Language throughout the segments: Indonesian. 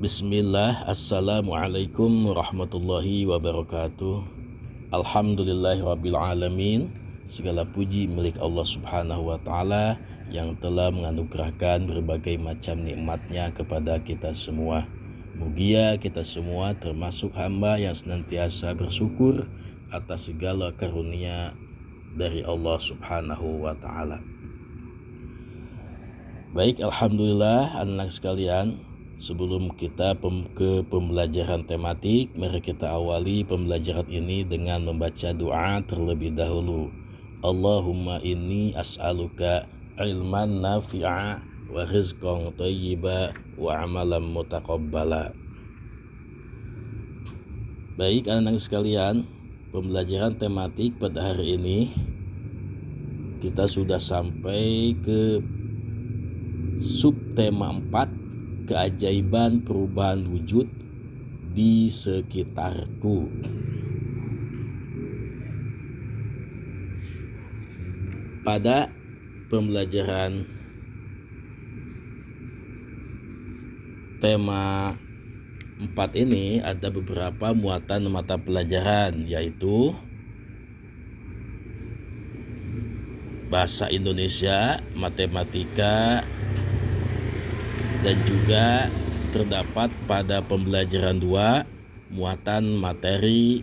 Bismillah, Assalamualaikum warahmatullahi wabarakatuh. Alhamdulillahirabbil alamin. Segala puji milik Allah Subhanahu wa taala yang telah menganugerahkan berbagai macam nikmatnya kepada kita semua. Mugia kita semua termasuk hamba yang senantiasa bersyukur atas segala karunia dari Allah Subhanahu wa taala. Baik, alhamdulillah anak sekalian, sebelum kita ke pembelajaran tematik, mari kita awali pembelajaran ini dengan membaca doa terlebih dahulu. Allahumma inni as'aluka ilman nafi'a wa rizqan thayyiba wa amalan mutaqabbala. Baik anak sekalian, pembelajaran tematik pada hari ini kita sudah sampai ke subtema 4, keajaiban perubahan wujud di sekitarku. Pada pembelajaran tema 4 ini ada beberapa muatan mata pelajaran, yaitu bahasa Indonesia, matematika, dan juga terdapat pada pembelajaran 2 muatan materi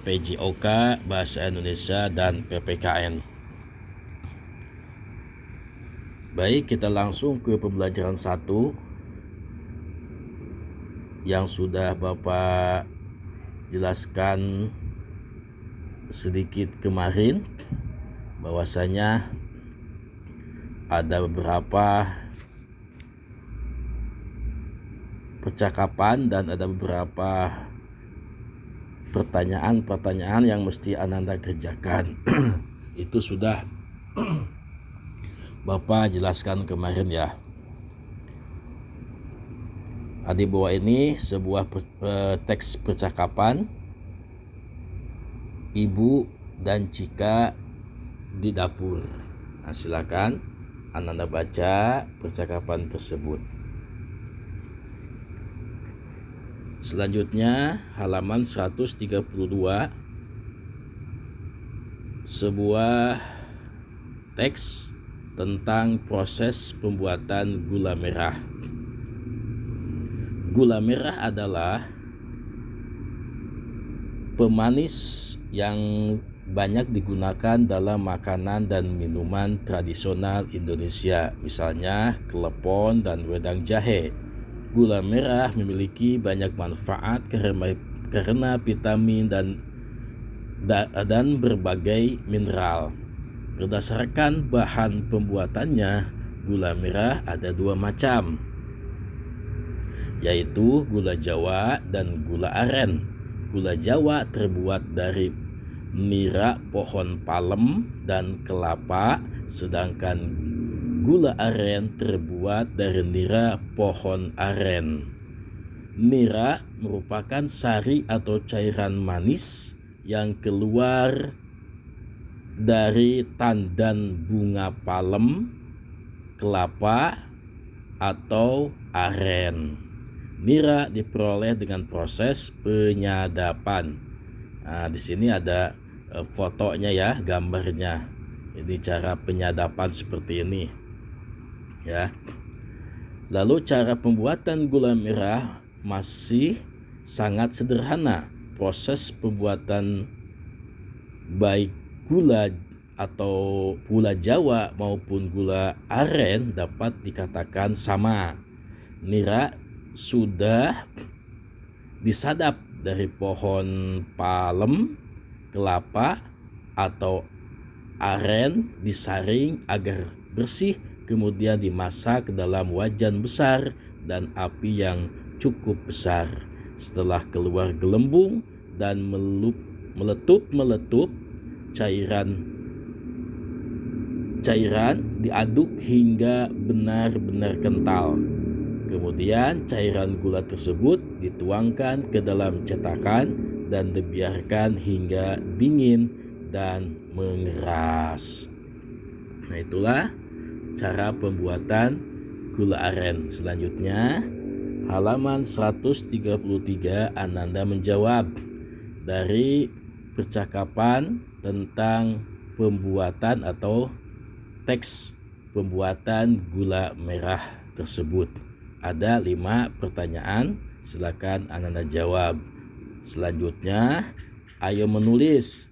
PJOK, bahasa Indonesia, dan PPKN. Baik, kita langsung ke pembelajaran 1 yang sudah Bapak jelaskan sedikit kemarin, bahwasanya ada beberapa percakapan dan ada beberapa pertanyaan yang mesti Ananda kerjakan. Itu sudah Bapak jelaskan kemarin ya. Di bawah ini sebuah teks percakapan Ibu dan Cika di dapur. Nah, silakan Ananda baca percakapan tersebut. Selanjutnya halaman 132, sebuah teks tentang proses pembuatan gula merah. Gula merah adalah pemanis yang banyak digunakan dalam makanan dan minuman tradisional Indonesia, misalnya klepon dan wedang jahe. Gula merah memiliki banyak manfaat karena vitamin dan berbagai mineral. Berdasarkan bahan pembuatannya, gula merah ada 2 macam, yaitu gula Jawa dan gula aren. Gula Jawa terbuat dari nira pohon palem dan kelapa, sedangkan gula aren terbuat dari nira pohon aren. Nira merupakan sari atau cairan manis yang keluar dari tandan bunga palem, kelapa, atau aren. Nira diperoleh dengan proses penyadapan. Nah, di sini ada fotonya ya, gambarnya. Ini cara penyadapan seperti ini. Ya. Lalu cara pembuatan gula merah masih sangat sederhana. Proses pembuatan baik gula atau gula Jawa maupun gula aren dapat dikatakan sama. Nira sudah disadap dari pohon palem, kelapa, atau aren disaring agar bersih, kemudian dimasak ke dalam wajan besar dan api yang cukup besar. Setelah keluar gelembung dan meletup, cairan diaduk hingga benar-benar kental. Kemudian cairan gula tersebut dituangkan ke dalam cetakan dan dibiarkan hingga dingin dan mengeras. Nah, itulah cara pembuatan gula aren. Selanjutnya Halaman 133 Ananda menjawab dari percakapan tentang pembuatan atau teks pembuatan gula merah tersebut. Ada 5 pertanyaan, silakan Ananda jawab. Selanjutnya ayo menulis.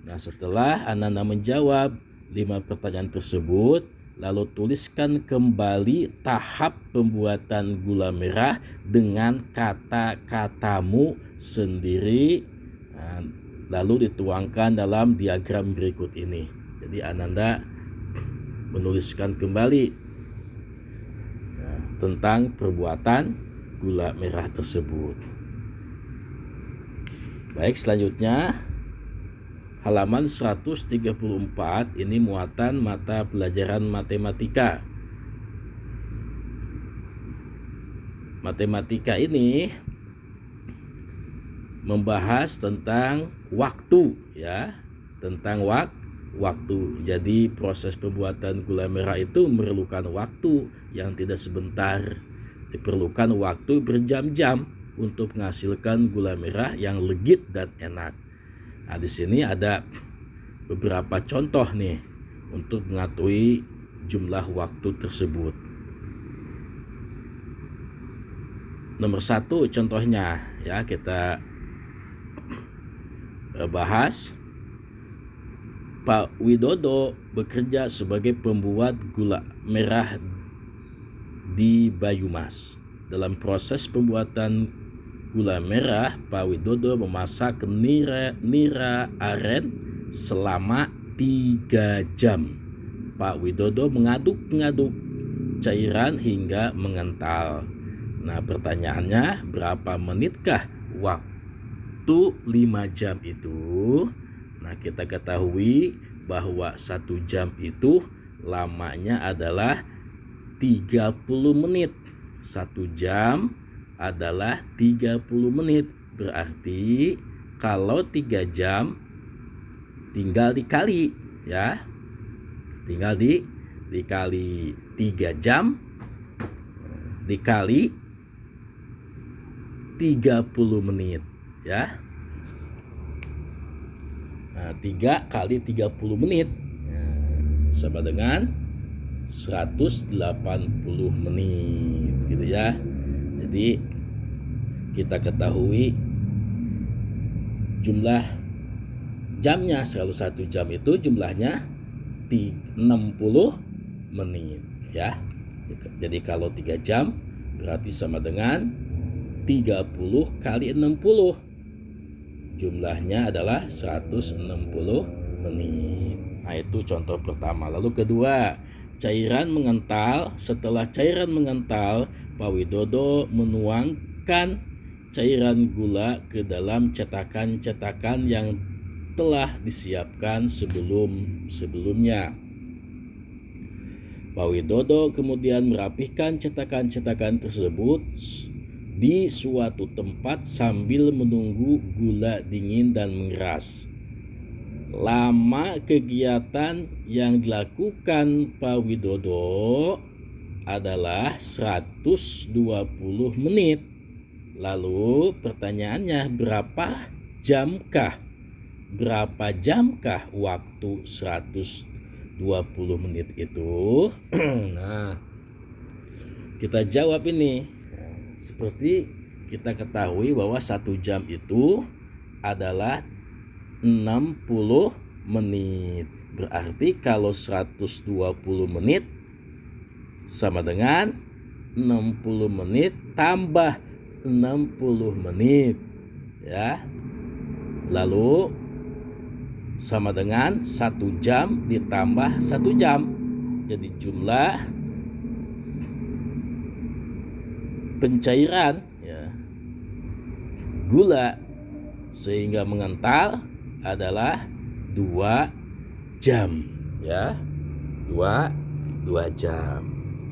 Nah, setelah Ananda menjawab 5 pertanyaan tersebut, lalu tuliskan kembali tahap pembuatan gula merah dengan kata-katamu sendiri, lalu dituangkan dalam diagram berikut ini. Jadi Ananda menuliskan kembali tentang perbuatan gula merah tersebut. Baik, selanjutnya halaman 134 ini muatan mata pelajaran matematika. Matematika ini membahas tentang waktu, ya, tentang waktu. Jadi proses pembuatan gula merah itu memerlukan waktu yang tidak sebentar. Diperlukan waktu berjam-jam untuk menghasilkan gula merah yang legit dan enak. Nah, di sini ada beberapa contoh nih untuk mengetahui jumlah waktu tersebut. Nomor 1 contohnya, ya, kita bahas. Pak Widodo bekerja sebagai pembuat gula merah di Banyumas. Dalam proses pembuatan gula merah, Pak Widodo memasak nira aren selama 3 jam. Pak Widodo mengaduk-ngaduk cairan hingga mengental. Nah, pertanyaannya, berapa menitkah waktu 5 jam itu? Nah, kita ketahui bahwa 1 jam itu lamanya adalah 30 menit. 1 jam adalah 30 menit. Berarti kalau 3 jam tinggal dikali, ya. Tinggal dikali 3 jam dikali 30 menit, ya. Nah, 3 kali 30 menit sama dengan 180 menit, gitu ya. Jadi kita ketahui jumlah jamnya. Kalau 1 jam itu jumlahnya 60 menit, ya. Jadi kalau 3 jam berarti sama dengan 30 kali 60. Jumlahnya adalah 160 menit. Nah, itu contoh pertama. Lalu kedua, cairan mengental. Setelah cairan mengental, Pak Widodo menuangkan cairan gula ke dalam cetakan yang telah disiapkan sebelumnya. Pak Widodo kemudian merapihkan cetakan-cetakan tersebut di suatu tempat sambil menunggu gula dingin dan mengeras. Lama kegiatan yang dilakukan Pak Widodo adalah 120 menit. Lalu pertanyaannya, berapa jamkah waktu 120 menit itu? Nah, kita jawab ini. Seperti kita ketahui bahwa 1 jam itu adalah 60 menit. Berarti kalau 120 menit sama dengan 60 menit tambah 60 menit, ya. Lalu sama dengan 1 jam ditambah 1 jam. Jadi jumlah pencairan, ya, gula sehingga mengental adalah 2 jam, ya. 2 jam.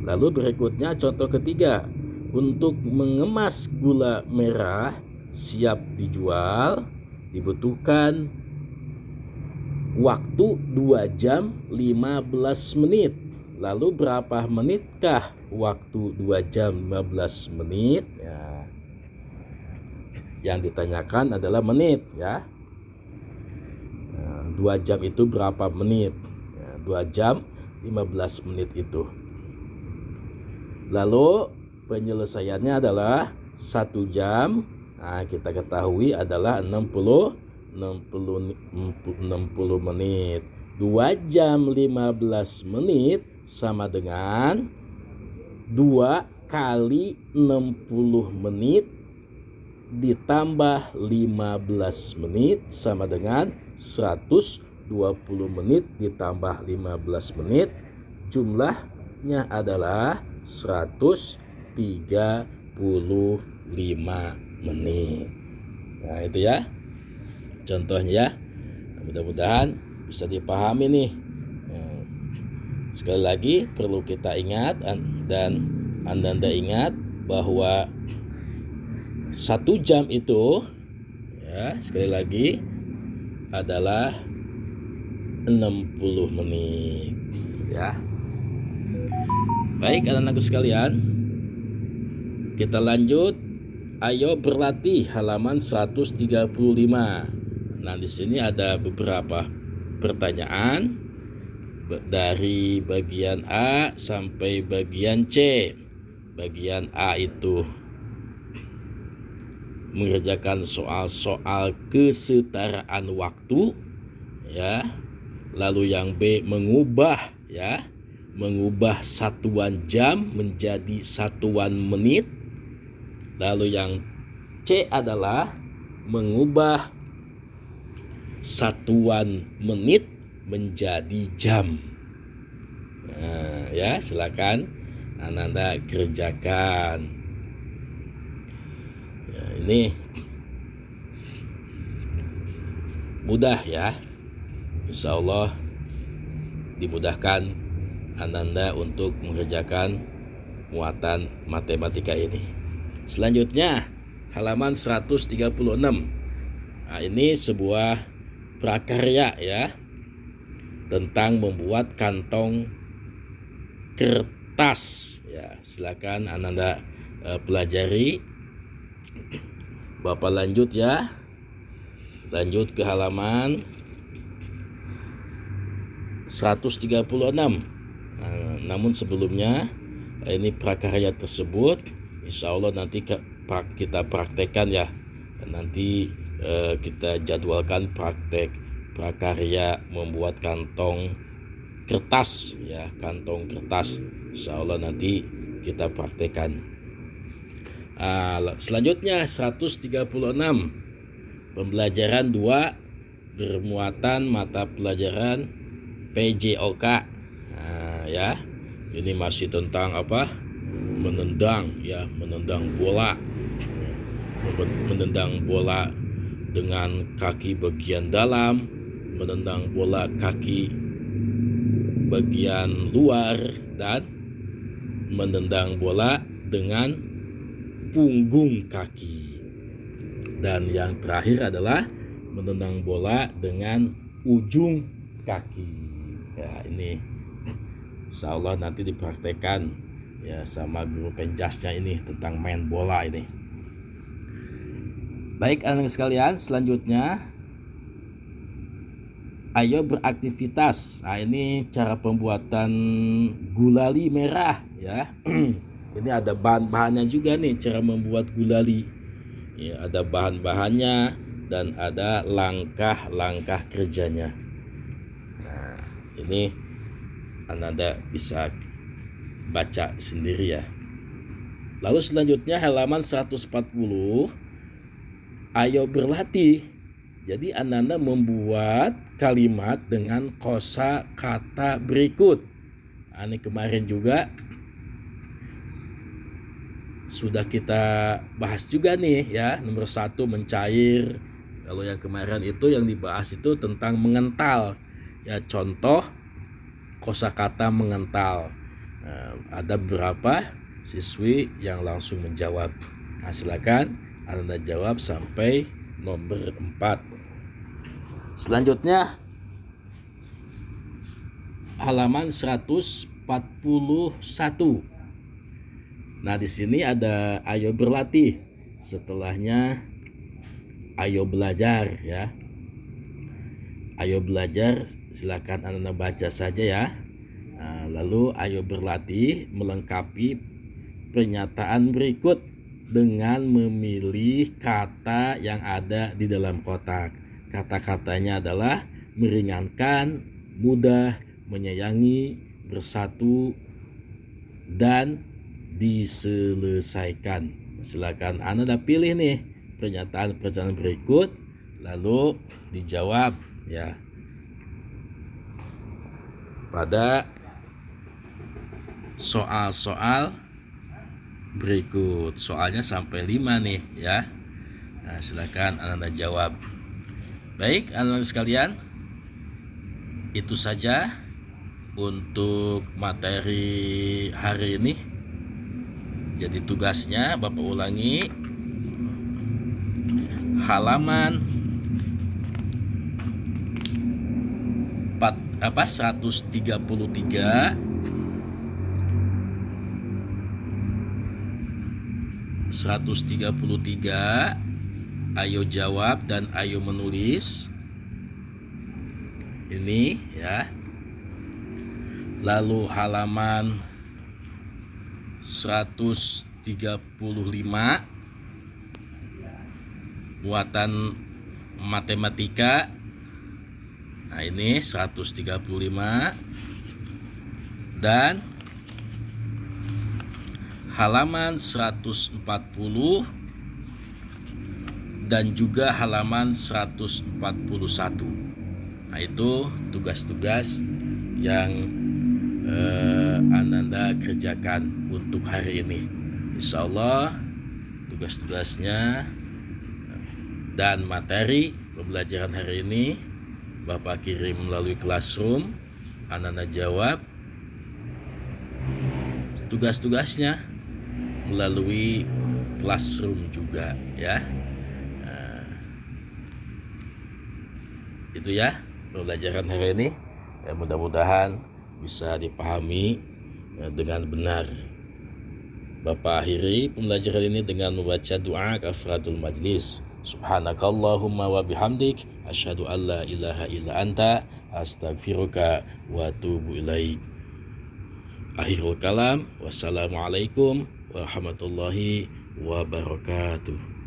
Lalu berikutnya contoh ketiga. Untuk mengemas gula merah siap dijual dibutuhkan waktu 2 jam 15 menit. Lalu berapa menitkah waktu 2 jam 15 menit? Ya. Yang ditanyakan adalah menit ya. 2 jam itu berapa menit? 2 jam 15 menit itu. Lalu penyelesaiannya adalah 1 jam. Nah, kita ketahui adalah 60 menit. 2 jam 15 menit sama dengan 2 kali 60 menit ditambah 15 menit sama dengan 120 menit ditambah 15 menit. Jumlahnya adalah 135 menit. Nah, itu ya contohnya ya. Mudah-mudahan bisa dipahami nih. Sekali lagi perlu kita ingat dan Anda ingat bahwa 1 jam itu ya, sekali lagi adalah 60 menit ya. Baik anak-anakku sekalian, kita lanjut. Ayo berlatih halaman 135. Nah, di sini ada beberapa pertanyaan dari bagian A sampai bagian C. Bagian A itu mengerjakan soal-soal kesetaraan waktu ya. Lalu yang B mengubah satuan jam menjadi satuan menit. Lalu yang C adalah mengubah satuan menit menjadi jam. Nah, ya, silakan Anda kerjakan. Ya, ini mudah ya. Insya Allah dimudahkan Anda untuk mengerjakan muatan matematika ini. Selanjutnya halaman 136. Nah, ini sebuah prakarya ya tentang membuat kantong kertas ya. Silakan Anda pelajari. Bapak lanjut ya. Lanjut ke halaman 136. Namun sebelumnya ini prakarya tersebut insya Allah nanti kita praktekkan ya. Nanti kita jadwalkan praktek prakarya membuat kantong kertas ya, kantong kertas. Insya Allah nanti kita praktekkan. Selanjutnya 136. Pembelajaran 2 bermuatan mata pelajaran PJOK. Ya. Ini masih tentang apa? Menendang ya, menendang bola. Menendang bola dengan kaki bagian dalam, menendang bola kaki bagian luar, dan menendang bola dengan punggung kaki. Dan yang terakhir adalah menendang bola dengan ujung kaki. Ya, ini insya Allah nanti dipraktekkan ya sama guru penjasnya ini tentang main bola ini. Baik anak sekalian, selanjutnya ayo beraktivitas. Nah, ini cara pembuatan gulali merah ya. Ini ada bahan-bahannya juga nih, cara membuat gulali. Ya, ada bahan-bahannya dan ada langkah-langkah kerjanya. Nah, ini Anda bisa baca sendiri ya. Lalu selanjutnya halaman 140. Ayo berlatih. Jadi Anda membuat kalimat dengan kosa kata berikut. Nah, ini kemarin juga sudah kita bahas juga nih ya. Nomor 1 mencair. Kalau yang kemarin itu yang dibahas itu tentang mengental. Ya, contoh kosakata mengental. Nah, ada beberapa siswi yang langsung menjawab. Nah, silakan Anda jawab sampai nomor 4. Selanjutnya halaman 141. Nah, di sini ada ayo berlatih. Setelahnya ayo belajar ya. Ayo belajar, silakan Anda baca saja ya. Nah, lalu ayo berlatih melengkapi pernyataan berikut dengan memilih kata yang ada di dalam kotak. Kata-katanya adalah meringankan, mudah, menyayangi, bersatu, dan diselesaikan. Silakan Anda pilih nih pernyataan-pernyataan berikut, lalu dijawab ya pada soal-soal berikut. Soalnya sampai 5 nih ya. Nah, silakan Anda jawab. Baik, anak-anak sekalian, itu saja untuk materi hari ini. Jadi tugasnya Bapak ulangi halaman 133 ayo jawab dan ayo menulis ini ya. Lalu halaman 135 muatan matematika. Nah, ini 135 dan halaman 140 dan juga halaman 141. Nah, itu tugas-tugas yang Anda kerjakan untuk hari ini. Insya Allah tugas-tugasnya dan materi pembelajaran hari ini Bapak kirim melalui Classroom. Anda jawab tugas-tugasnya melalui Classroom juga ya. Itu ya pembelajaran hari ini. Mudah-mudahan bisa dipahami dengan benar. Bapak akhiri pembelajaran ini dengan membaca doa kafaratul majlis. Subhanakallahumma wa bihamdik asyhadu an la ilaha illa anta astaghfiruka wa atubu ilaik. Akhirul kalam, wassalamualaikum warahmatullahi wabarakatuh.